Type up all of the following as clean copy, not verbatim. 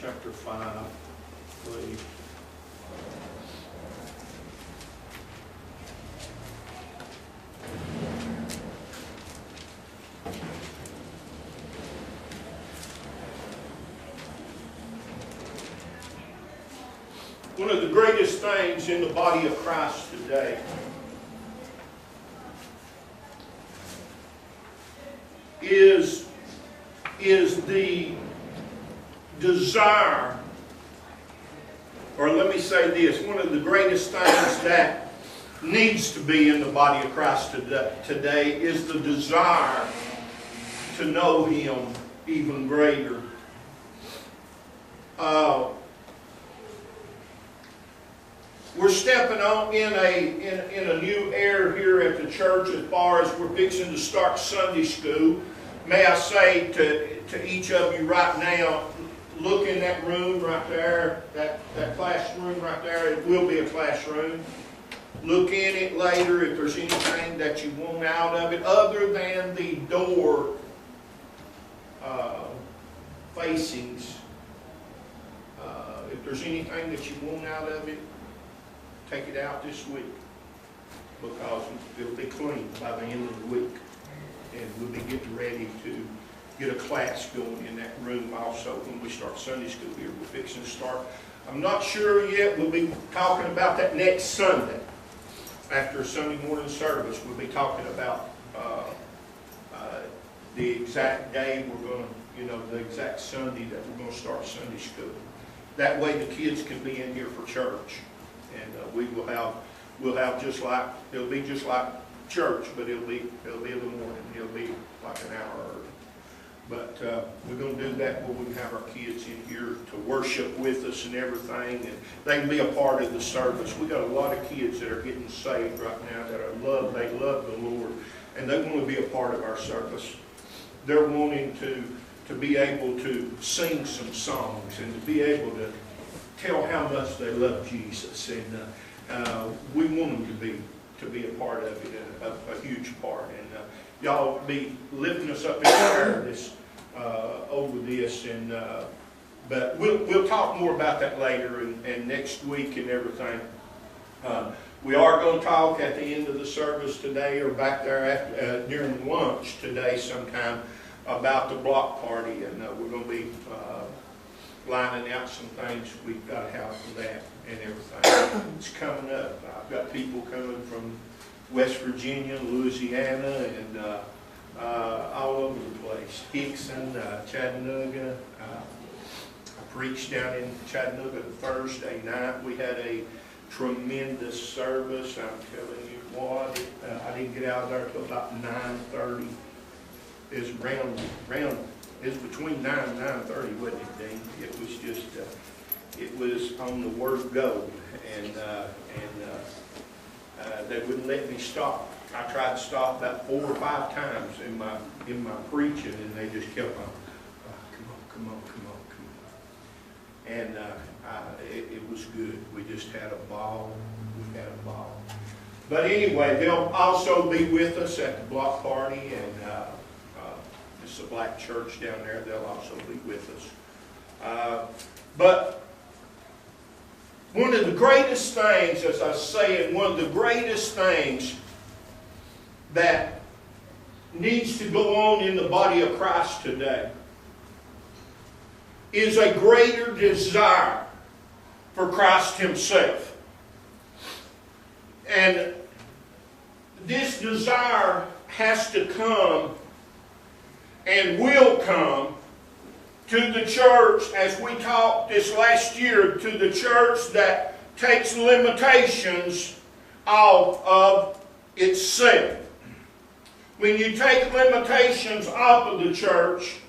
chapter 5, I believe. One of the greatest things in the body of Christ today is the desire, or let me say this, one of the greatest things that needs to be in the body of Christ today is the desire to know Him even greater. We're stepping on in a new era here at the church as far as we're fixing to start Sunday school. May I say to each of you right now, look in that room right there, that classroom right there. It will be a classroom. Look in it later if there's anything that you want out of it other than the door facings. If there's anything that you want out of it, take it out this week, because it'll be clean by the end of the week. And we'll be getting ready to get a class going in that room also when we start Sunday school here. We're fixing to start. I'm not sure yet. We'll be talking about that next Sunday. After Sunday morning service, we'll be talking about the exact day we're going to, the exact Sunday that we're going to start Sunday school. That way the kids can be in here for church. And we'll have just like, it'll be just like church, but it'll be in the morning. It'll be like an hour early. But we're going to do that where we can have our kids in here to worship with us and everything, and they can be a part of the service. We got a lot of kids that are getting saved right now that they love the Lord, and they want to be a part of our service. They're wanting to be able to sing some songs and to be able to tell how much they love Jesus, and we want them to be a part of it, a huge part. And y'all be lifting us up in prayer over this, and but we'll talk more about that later and next week and everything. We are going to talk at the end of the service today, or back there during lunch today sometime, about the block party, and we're going to be lining out some things we've got to have for that and everything. It's coming up. I've got people coming from West Virginia, Louisiana, and all over the place. Hickson, Chattanooga. I preached down in Chattanooga Thursday night. We had a tremendous service. I'm telling you what, I didn't get out of there until about 9:30. It was it was between 9 and 9:30, wasn't it, Dean? It was just, it was on the word go, and they wouldn't let me stop. I tried to stop about 4 or 5 times in my preaching, and they just kept on, come on. And it was good. We just had a ball. But anyway, they'll also be with us at the block party, and it's a black church down there. They'll also be with us. But one of the greatest things, as I was saying, one of the greatest things that needs to go on in the body of Christ today is a greater desire for Christ Himself. And this desire has to come and will come to the church, as we talked this last year, to the church that takes limitations off of itself. When you take limitations off of the church,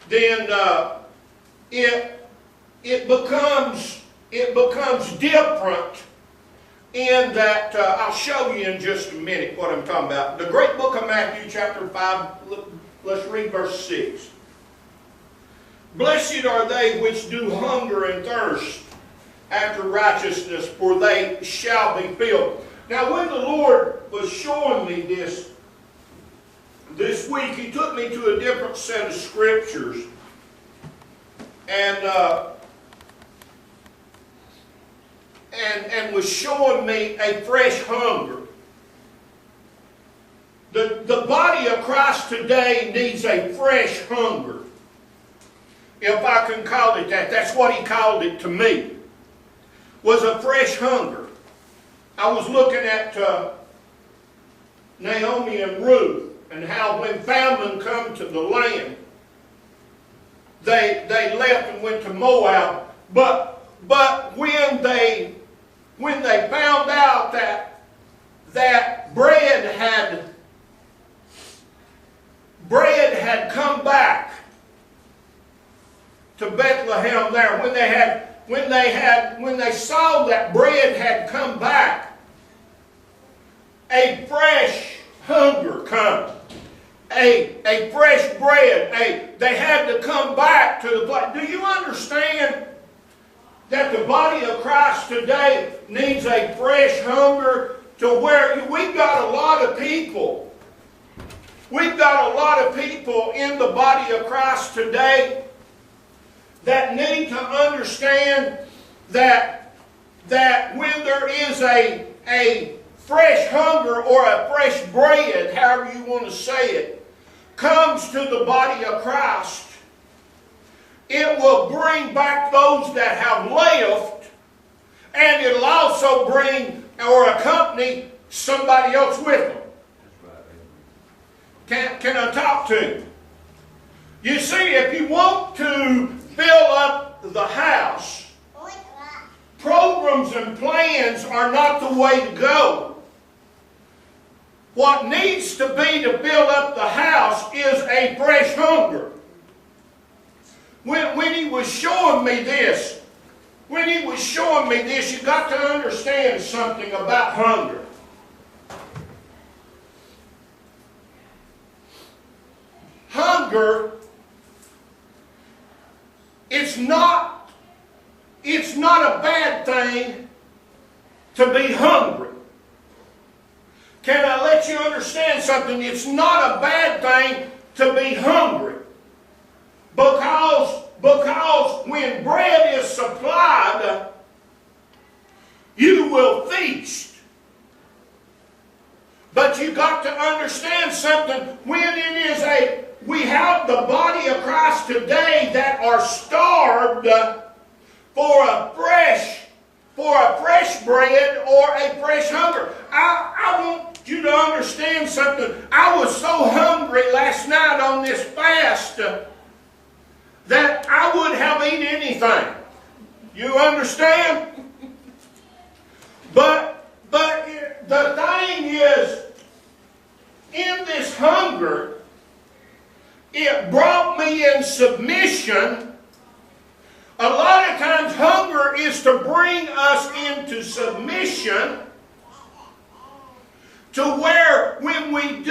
then it becomes different in that, I'll show you in just a minute what I'm talking about. The great book of Matthew chapter 5, let's read verse 6. Blessed are they which do hunger and thirst after righteousness, for they shall be filled. Now when the Lord was showing me this week, He took me to a different set of scriptures. and was showing me a fresh hunger. The body of Christ today needs a fresh hunger. If I can call it that. That's what he called it to me. Was a fresh hunger. I was looking at Naomi and Ruth, and how when famine come to the land, they left and went to Moab. But when they found out that bread had come back to Bethlehem there, when they saw that bread had come back, a fresh hunger come. A fresh bread. They had to come back to the place. Do you understand that the body of Christ today needs a fresh hunger, to where we've got a lot of people. We've got a lot of people in the body of Christ today that need to understand that when there is a fresh hunger or a fresh bread, however you want to say it, comes to the body of Christ, it will bring back those that have left, and it'll also bring or accompany somebody else with them. Can I talk to you? You see, if you want to fill up the house, programs and plans are not the way to go. What needs to be to fill up the house is a fresh hunger. When he was showing me this, you got to understand something about hunger. Hunger, it's not a bad thing to be hungry. Can I let you understand something? It's not a bad thing to be hungry. Because when bread is supplied, you will feast. But you got to understand something. When it is we have the body of Christ today that are starved for a fresh bread or a fresh hunger. I want you to understand something. I was so hungry last night on this fast that I would have eaten anything. You understand? But the thing is, in this hunger, it brought me in submission. A lot of times hunger is to bring us into submission, to where when we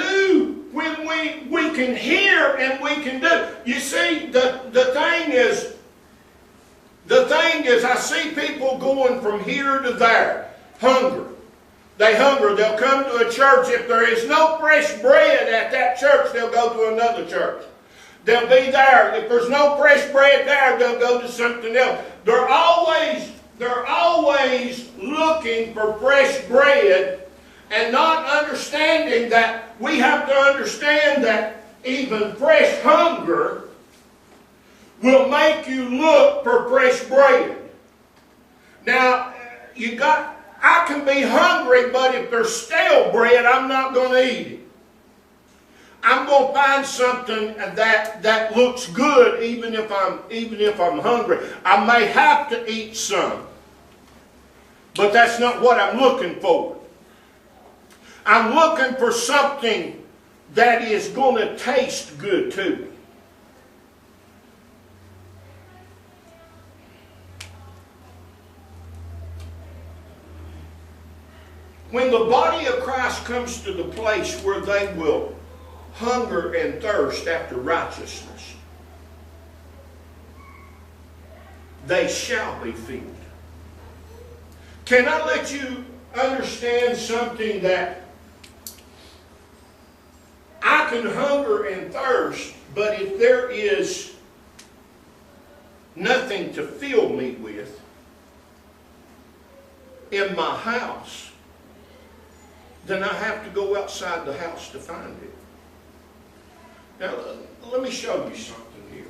can hear and we can do. You see, the thing is, I see people going from here to there, hunger. They hunger. They'll come to a church. If there is no fresh bread at that church, they'll go to another church. They'll be there. If there's no fresh bread there, they'll go to something else. They're always looking for fresh bread, and not understanding that we have to understand that even fresh hunger will make you look for fresh bread. Now, I can be hungry, but if there's stale bread, I'm not going to eat it. I'm going to find something that looks good, even if I'm hungry. I may have to eat some, but that's not what I'm looking for. I'm looking for something that is going to taste good to me. When the body of Christ comes to the place where they will hunger and thirst after righteousness, they shall be filled. Can I let you understand something, that I can hunger and thirst, but if there is nothing to fill me with in my house, then I have to go outside the house to find it. Now, let me show you something here.